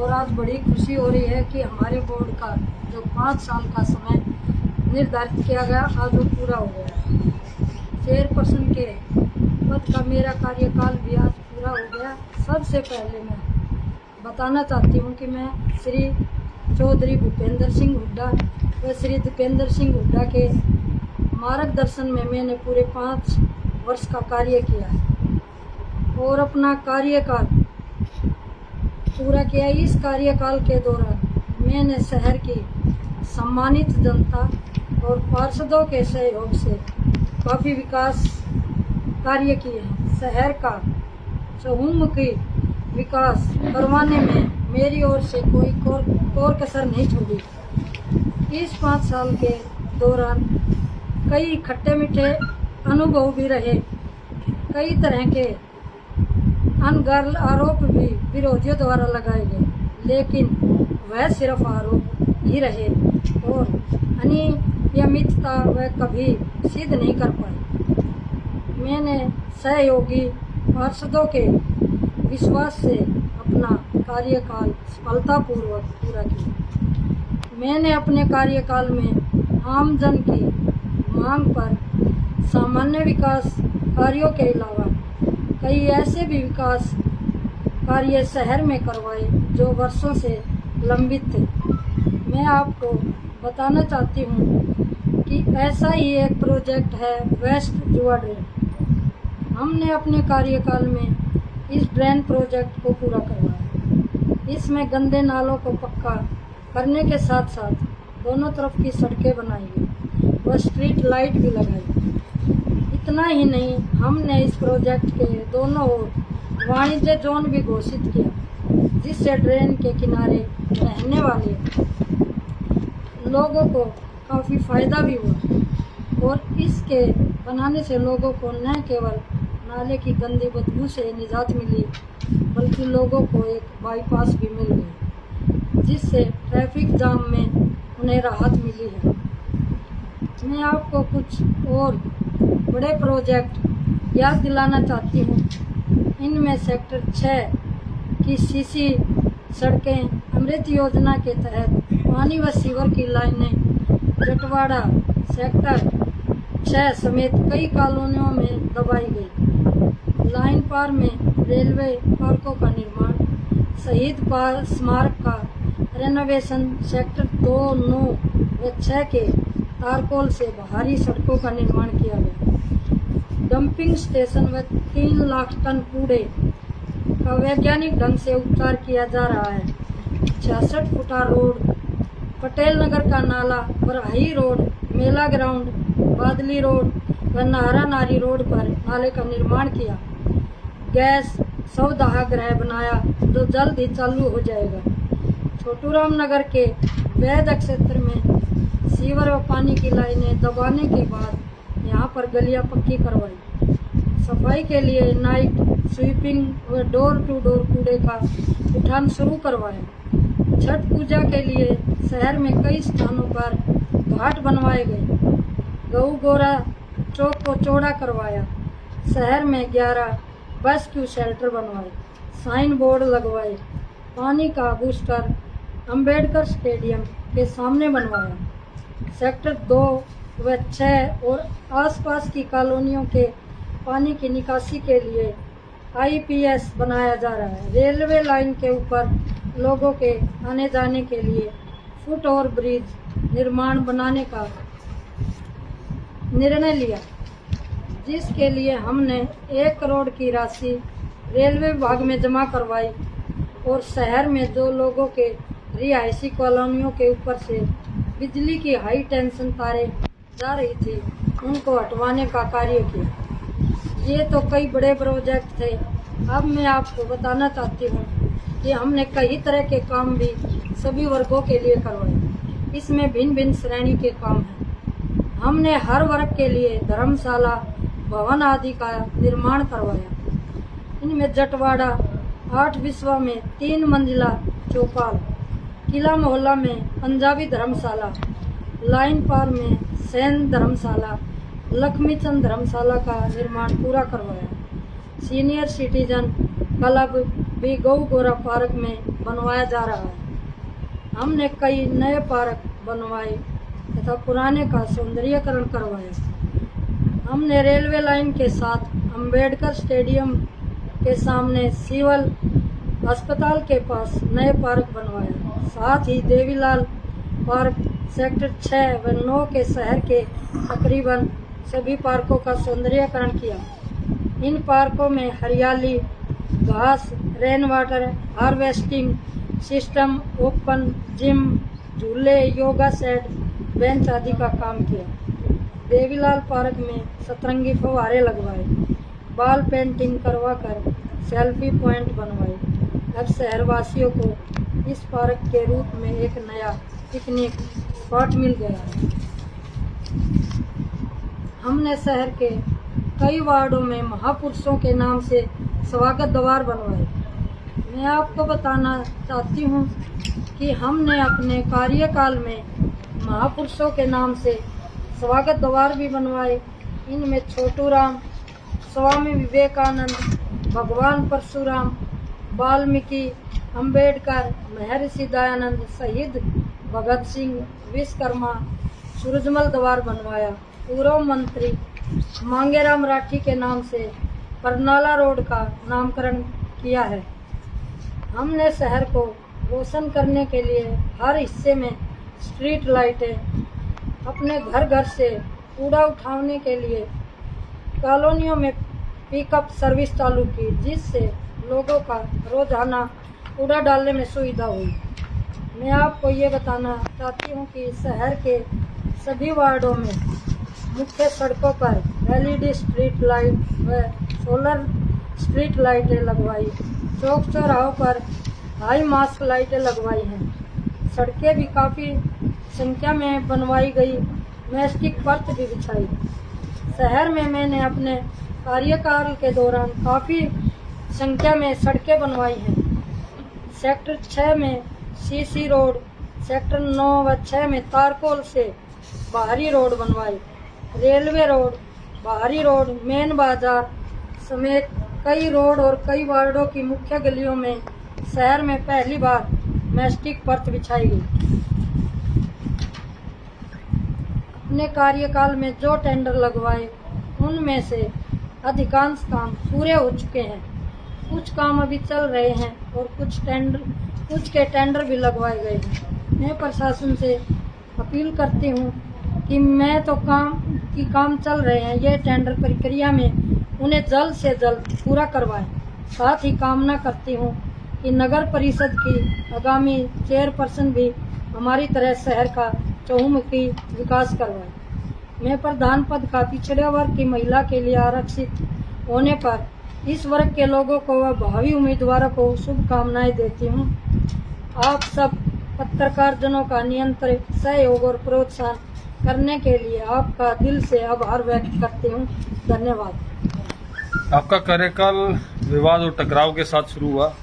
और आज बड़ी खुशी हो रही है कि हमारे बोर्ड का जो 5 साल का समय निर्धारित किया गया आज वो पूरा हो गया। चेयरपर्सन के पद का मेरा कार्यकाल भी आज पूरा हो गया। सबसे पहले मैं बताना चाहती हूँ कि मैं श्री चौधरी भूपेंद्र सिंह हुड्डा व श्री दीपेंद्र सिंह हुड्डा के मार्गदर्शन में मैंने पूरे 5 वर्ष का कार्य किया है और अपना कार्यकाल पूरा किया। इस कार्यकाल के दौरान मैंने शहर की सम्मानित जनता और पार्षदों के सहयोग से काफ़ी विकास कार्य किए हैं। शहर का चहुमुखी विकास करवाने में मेरी ओर से कोई कोर कसर नहीं छोड़ी। इस 5 साल के दौरान कई खट्टे मीठे अनुभव भी रहे, कई तरह के अनगढ़ आरोप भी विरोधियों द्वारा लगाए गए, लेकिन वह सिर्फ आरोप ही रहे और अनियमितता वह कभी सिद्ध नहीं कर पाए। मैंने सहयोगी पार्षदों के विश्वास से अपना कार्यकाल सफलतापूर्वक पूरा किया। मैंने अपने कार्यकाल में आमजन की मांग पर सामान्य विकास कार्यों के अलावा कई ऐसे भी विकास कार्य शहर में करवाए जो वर्षों से लंबित थे। मैं आपको बताना चाहती हूँ कि ऐसा ही एक प्रोजेक्ट है वेस्ट जुआ ड्रेन। हमने अपने कार्यकाल में इस ड्रेन प्रोजेक्ट को पूरा करवाया। इसमें गंदे नालों को पक्का करने के साथ साथ दोनों तरफ की सड़कें बनाई गई व स्ट्रीट लाइट भी लगाई। इतना ही नहीं, हमने इस प्रोजेक्ट के दोनों ओर वाणिज्य जोन भी घोषित किया, जिससे ड्रेन के किनारे रहने वाले लोगों को काफ़ी फायदा भी हुआ और इसके बनाने से लोगों को न केवल नाले की गंदी बदबू से निजात मिली, बल्कि लोगों को एक बाईपास भी मिल गई, जिससे ट्रैफिक जाम में उन्हें राहत मिली है। मैं आपको कुछ और बड़े प्रोजेक्ट याद दिलाना चाहती हूँ। इनमें सेक्टर 6 की सीसी सड़कें, अमृत योजना के तहत पानी व सीवर की लाइनें, जटवाड़ा सेक्टर 6 समेत कई कॉलोनियों में दबाई गई। लाइन पार में रेलवे पार्कों का निर्माण, शहीद स्मारक का रेनोवेशन, सेक्टर 2, 9 व 6 के तारकोल से बाहरी सड़कों का निर्माण किया गया। डंपिंग स्टेशन व 3 लाख टन कूड़े का वैज्ञानिक ढंग से उपचार किया जा रहा है। 66 फुटा रोड, पटेल नगर का नाला, बरहाई रोड, मेला ग्राउंड, बादली रोड व नाहरा नारी रोड पर नाले का निर्माण किया। गैस सौदाह गृह बनाया जो जल्द ही चालू हो जाएगा। छोटू राम नगर के वैध क्षेत्र में सीवर व पानी की लाइनें दबाने के बाद यहाँ पर गलियाँ पक्की करवाई। सफाई के लिए नाइट स्वीपिंग व डोर टू डोर कूड़े का उठान शुरू करवाया। छठ पूजा के लिए शहर में कई स्थानों पर घाट बनवाए गए। गऊ गोरा चौक को चौड़ा करवाया। शहर में 11 रेस्क्यू शेल्टर बनवाए, साइन बोर्ड लगवाए। पानी का बूस्टर अंबेडकर स्टेडियम के सामने बनवाया। सेक्टर 2 व 6 और आसपास की कॉलोनियों के पानी की निकासी के लिए आईपीएस बनाया जा रहा है। रेलवे लाइन के ऊपर लोगों के आने जाने के लिए फुट ओवर ब्रिज निर्माण बनाने का निर्णय लिया, जिसके लिए हमने 1 करोड़ की राशि रेलवे विभाग में जमा करवाई और शहर में जो लोगों के रिहायशी कॉलोनियों के ऊपर से बिजली की हाई टेंशन तारें जा रही थी, उनको हटवाने का कार्य किया। ये तो कई बड़े प्रोजेक्ट थे। अब मैं आपको बताना चाहती हूँ कि हमने कई तरह के काम भी सभी वर्गों के लिए करवाए। इसमें भिन्न भिन्न श्रेणी के काम हैं। हमने हर वर्ग के लिए धर्मशाला, भवन आदि का निर्माण करवाया। इनमें जटवाड़ा 8 बिस्वा में 3 मंजिला चौपाल, किला मोहल्ला में पंजाबी धर्मशाला, लाइन पार में सैन धर्मशाला, लक्ष्मीचंद धर्मशाला का निर्माण पूरा करवाया। सीनियर सिटीजन क्लब भी गऊ गोरा पार्क में बनवाया जा रहा है। हमने कई नए पार्क बनवाए तथा पुराने का सौंदर्यीकरण करवाया। हमने रेलवे लाइन के साथ अंबेडकर स्टेडियम के सामने सिविल अस्पताल के पास नए पार्क बनवाया। साथ ही देवीलाल पार्क सेक्टर 6 व 9 के शहर के तकरीबन सभी पार्कों का सौंदर्यीकरण किया। इन पार्कों में हरियाली, घास, rain water harvesting system, open gym, झूले, योगा सेट, बेंच आदि का काम किया। देवीलाल पार्क में सतरंगी फव्वारे लगवाए, बाल पेंटिंग करवाकर सेल्फी पॉइंट बनवाए। अब शहरवासियों को इस पार्क के रूप में एक नया पिकनिक स्पॉट मिल गया है। हमने शहर के कई वार्डों में महापुरुषों के नाम से स्वागत द्वार बनवाए। मैं आपको बताना चाहती हूँ कि हमने अपने कार्यकाल में महापुरुषों के नाम से स्वागत द्वार भी बनवाए। इनमें छोटू राम, स्वामी विवेकानंद, भगवान परशुराम, वाल्मीकि, अंबेडकर, महर्षि दयानंद, शहीद भगत सिंह, विश्वकर्मा, सूरजमल द्वार बनवाया। पूर्व मंत्री मांगेराम राठी के नाम से परनाला रोड का नामकरण किया है। हमने शहर को रोशन करने के लिए हर हिस्से में स्ट्रीट लाइटें, अपने घर घर से कूड़ा उठाने के लिए कॉलोनियों में पिकअप सर्विस चालू की, जिससे लोगों का रोजाना कूड़ा डालने में सुविधा हुई। मैं आपको ये बताना चाहती हूँ कि शहर के सभी वार्डों में मुख्य सड़कों पर LED स्ट्रीट लाइट व सोलर स्ट्रीट लाइटें लगवाई। चौक चौराहों पर हाई मास्क लाइटें लगवाई हैं। सड़कें भी काफ़ी संख्या में बनवाई गई, मैस्टिक पर्थ भी बिछाई। शहर में मैंने अपने कार्यकाल के दौरान काफ़ी संख्या में सड़कें बनवाई हैं। सेक्टर 6 में CC रोड, सेक्टर 9 व 6 में तारकोल से बाहरी रोड बनवाए। रेलवे रोड, बाहरी रोड, मेन बाजार समेत कई रोड और कई वार्डों की मुख्य गलियों में शहर में पहली बार मैस्टिक पर्थ बिछाई गई। अपने कार्यकाल में जो टेंडर लगवाए उनमें से अधिकांश काम पूरे हो चुके हैं। कुछ काम अभी चल रहे हैं और कुछ के टेंडर भी लगवाए गए हैं। मैं प्रशासन से अपील करती हूँ कि मैं तो काम चल रहे हैं, ये टेंडर प्रक्रिया में उन्हें जल्द से जल्द पूरा करवाएं। साथ ही कामना करती हूँ कि नगर परिषद की आगामी चेयरपर्सन भी हमारी तरह शहर का चहुमुखी विकास करवाए। मैं प्रधान पद का पिछड़े वर्ग की महिला के लिए आरक्षित होने पर इस वर्ग के लोगों को व भावी उम्मीदवारों को शुभकामनाएं देती हूँ। आप सब पत्रकार जनों का निरंतर सहयोग और प्रोत्साहन करने के लिए आपका दिल से आभार व्यक्त करती हूँ। धन्यवाद। आपका कार्यकाल विवाद और टकराव के साथ शुरू हुआ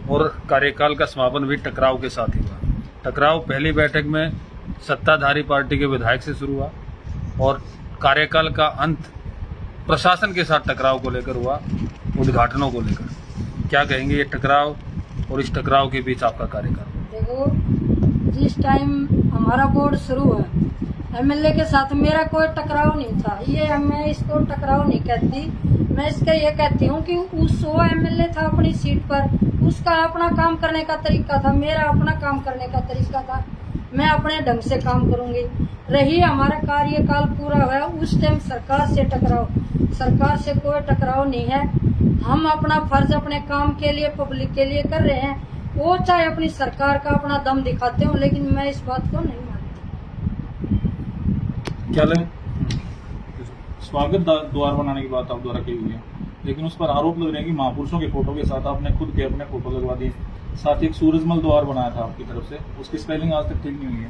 और कार्यकाल का समापन भी टकराव के साथ ही हुआ। टकराव पहली बैठक में सत्ताधारी पार्टी के विधायक से शुरू हुआ और कार्यकाल का अंत प्रशासन के साथ टकराव को लेकर हुआ, उद्घाटनों को लेकर। क्या कहेंगे ये टकराव और इस टकराव के बीच आपका कार्यकाल? देखो, जिस टाइम हमारा बोर्ड शुरू हुआ, MLA के साथ मेरा कोई टकराव नहीं था। ये मैं इसको टकराव नहीं कहती, मैं इसका ये कहती हूँ कि वो MLA था अपनी सीट पर, उसका अपना काम करने का तरीका था, मेरा अपना काम करने का तरीका था। मैं अपने ढंग से काम करूंगी। रही हमारा कार्यकाल पूरा हुआ, उस टाइम सरकार से टकराव, सरकार से कोई टकराव नहीं है। हम अपना फर्ज अपने काम के लिए, पब्लिक के लिए कर रहे हैं। वो चाहे अपनी सरकार का अपना दम दिखाते हो, लेकिन मैं इस बात को नहीं मानती। क्या लगे? स्वागत द्वार बनाने की बात आप द्वारा की हुई है, लेकिन उस पर आरोप लग रहे हैं कि महापुरुषों के फोटो के साथ आपने खुद के अपने फोटो लगवा दिए। साथ ही एक सूरजमल द्वार बनाया था आपकी तरफ से, उसकी स्पेलिंग आज तक ठीक नहीं हुई है।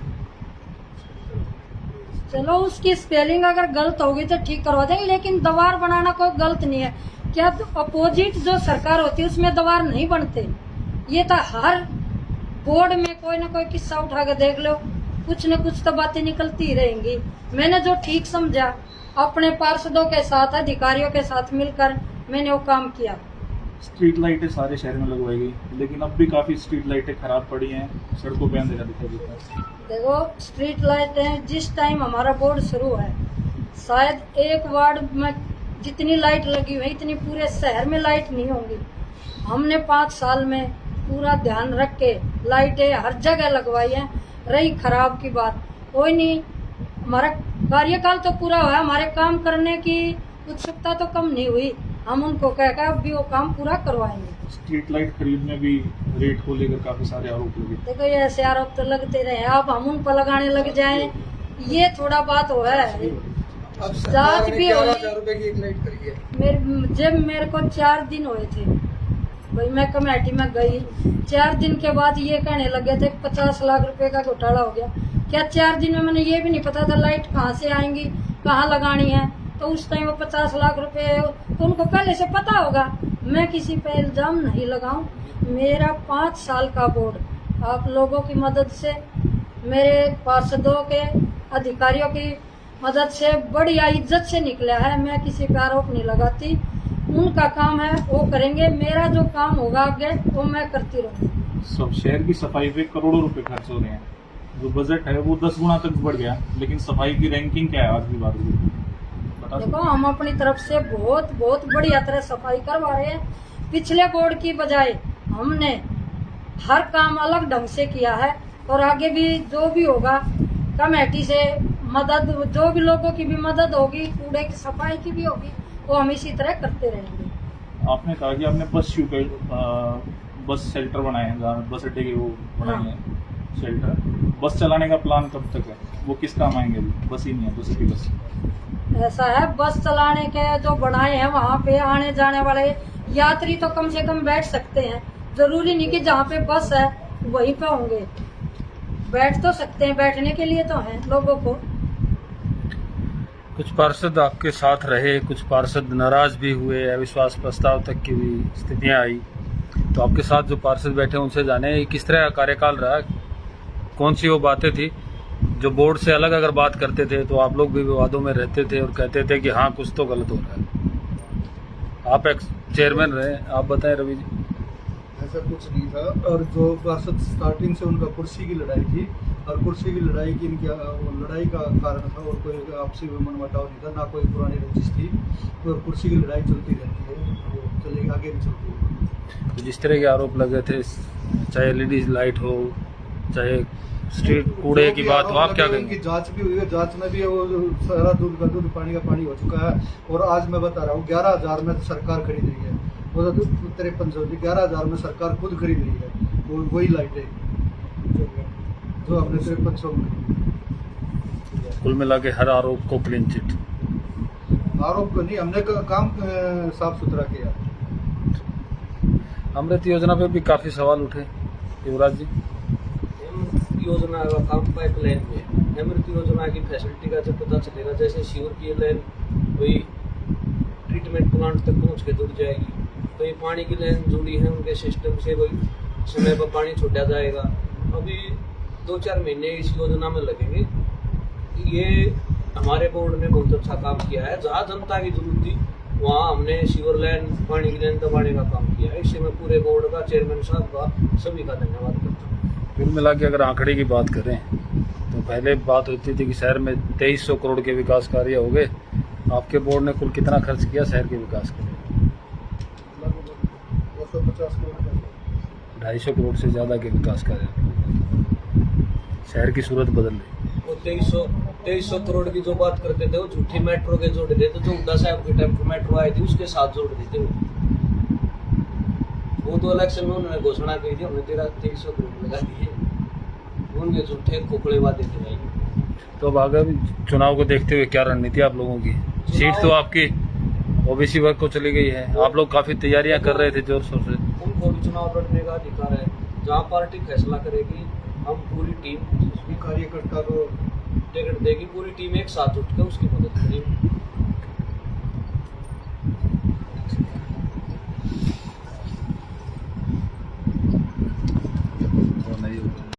चलो, उसकी स्पेलिंग अगर गलत होगी तो ठीक करवा देंगे, लेकिन द्वार बनाना कोई गलत नहीं है। क्या अपोजिट जो सरकार होती है उसमें द्वार नहीं बनते? ये तो हर बोर्ड में कोई ना कोई किस्सा उठा के देख लो, कुछ न कुछ तो बातें निकलती ही रहेंगी। मैंने जो ठीक समझा, अपने पार्षदों के साथ, अधिकारियों के साथ मिलकर मैंने वो काम किया। स्ट्रीट लाइटें सारे शहर में लगवाई गई, लेकिन अब भी काफी स्ट्रीट लाइटें खराब पड़ी हैं, सड़कों पे अंधेरा दिखाई देता है। देखो स्ट्रीट लाइटें जिस टाइम हमारा बोर्ड शुरू है, शायद एक वार्ड में जितनी लाइट लगी हुई इतनी पूरे शहर में लाइट नहीं होंगी। हमने 5 साल में पूरा ध्यान रख के लाइटें हर जगह लगवाई हैं। रही खराब की बात, कोई नहीं, हमारा कार्यकाल तो पूरा हुआ, हमारे काम करने की उत्सुकता तो कम नहीं हुई। हम उनको कहकर अब भी वो काम पूरा करवाएंगे। स्ट्रीट लाइट खरीदने भी रेट को लेकर काफी सारे आरोप लगे। देखो ये ऐसे आरोप तो लगते रहे, अब हम उन पर लगाने लग जाएं, ये थोड़ा बात हो है। जांच भी हो जब मेरे को 4 दिन हुए थे भाई, मैं कमेटी में गई, 4 दिन के बाद ये कहने लगे थे 50 लाख रुपए का घोटाला हो गया। क्या 4 दिन में मैंने ये भी नहीं पता था लाइट कहाँ से आएंगी, कहाँ लगानी है, तो उस टाइम वो 50 लाख रुपए तो उनको पहले से पता होगा। मैं किसी पे इल्जाम नहीं लगाऊं। मेरा 5 साल का बोर्ड आप लोगों की मदद से, मेरे पार्षदों के अधिकारियों की मदद से बढ़िया इज्जत से निकला है। मैं किसी पे आरोप नहीं लगाती, उनका काम है वो करेंगे, मेरा जो काम होगा आगे वो मैं करती रहूँगी। सब शहर की सफाई पे करोड़ों रुपए खर्च हो रहे हैं, जो बजट है वो 10 गुना तक बढ़ गया, लेकिन सफाई की रैंकिंग क्या है आज भी बात बता देखो हम अपनी तरफ से बहुत बहुत बढ़िया तरह सफाई करवा रहे हैं। पिछले बोर्ड की बजाय हमने हर काम अलग ढंग से किया है, और आगे भी जो भी होगा कमेटी से मदद, जो भी लोगों की भी मदद होगी, कूड़े की सफाई की भी होगी, वो हम इसी तरह करते रहेंगे। आपने कहा कि आपने बस शेल्टर बनाए हैं, जहाँ बस अड्डे के वो बनाए हैं शेल्टर, बस चलाने का प्लान कब तक है? वो किस काम आएंगे? बस ही नहीं है, बस की बस ऐसा है, बस चलाने के जो बनाए हैं वहाँ पे आने जाने वाले यात्री तो कम से कम बैठ सकते हैं। जरूरी नहीं कि जहाँ पे बस है वहीं पे होंगे, बैठ तो सकते हैं, बैठने के लिए तो है लोगों को। कुछ पार्षद आपके साथ रहे, कुछ पार्षद नाराज भी हुए, अविश्वास प्रस्ताव तक की भी स्थितियां आई, तो आपके साथ जो पार्षद बैठे उनसे जाने किस तरह का कार्यकाल रहा, कौन सी वो बातें थी जो बोर्ड से अलग अगर बात करते थे तो आप लोग भी विवादों में रहते थे और कहते थे कि हाँ कुछ तो गलत हो रहा है। आप एक चेयरमैन रहे, आप बताएं रवि जी। ऐसा कुछ नहीं था, और जो पार्षद स्टार्टिंग से उनका कुर्सी की लड़ाई थी, और कुर्सी की लड़ाई की इनकी वो लड़ाई का कारण था, और कोई आपसी मनमुटाव नहीं था, ना कोई पुरानी रंजिश थी, और कुर्सी की लड़ाई चलती रहती है, वो चलेगी, आगे भी चलती है। तो जिस तरह के आरोप लगे थे, चाहे लेडीज लाइट हो, चाहे स्ट्रीट कूड़े की बात हो, आप क्या कहेंगे? उनकी जांच भी हुई है, जांच में भी वो सारा दूध का दूध पानी का पानी हो चुका है। और आज मैं बता रहा हूँ 11,000 में सरकार खरीद रही है, वो 53 11,000 में सरकार खुद खरीद रही है, वही लाइटें जो अपने 5300 में। कुल मिला के हर आरोप को क्लीन चिट। आरोप को नहीं, हमने काम साफ सुथरा किया। अमृत योजना पे भी काफी सवाल उठे, युवराज जी। योजना का काम पाइपलाइन में, अमृत योजना की फैसिलिटी का जब पता चलेगा, जैसे शिवर की लाइन वही ट्रीटमेंट प्लांट तक पहुंच के जुड़ जाएगी, तो ये पानी की लाइन जुड़ी है उनके सिस्टम से, वही समय पर पानी छोड़ा जाएगा। अभी 2-4 महीने इस योजना में लगेंगे। ये हमारे बोर्ड ने बहुत अच्छा काम किया है, जहाँ जनता की जरूरत थी वहाँ हमने शिवर लाइन, पानी की लाइन दबाने का काम किया है। इससे मैं पूरे बोर्ड का, चेयरमैन साहब का, सभी का धन्यवाद करता हूँ। कुल मिला के अगर आंकड़े की बात करें तो पहले बात होती थी कि शहर में 2300 करोड़ के विकास कार्य हो गए, आपके बोर्ड ने कुल कितना खर्च किया शहर के विकास के लिए? 250 करोड़ से ज़्यादा के विकास कार्य, शहर की सूरत बदल रही। वो 2300 करोड़ की जो बात करते थे वो झूठी मेट्रो के जोड़ देते, जो हुड्डा साहब के टाइम पर मेट्रो आई थी उसके साथ जोड़ देते। वो तो इलेक्शन में उन्होंने घोषणा की थी, हमने 2300 करोड़ लगा दिए, उनके झूठे खोखले वादे थे भाई। तो अब आगे चुनाव को देखते हुए क्या रणनीति आप लोगों की? सीट तो आपकी ओबीसी वर्ग को चली गई है, आप लोग काफी तैयारियां कर रहे थे जोर शोर से। उनको भी चुनाव लड़ने का अधिकार है, जहाँ पार्टी फैसला करेगी, हम पूरी टीम कार्यकर्ता को टिकट देगी, पूरी टीम एक साथ उठ कर उसकी मदद करेगी।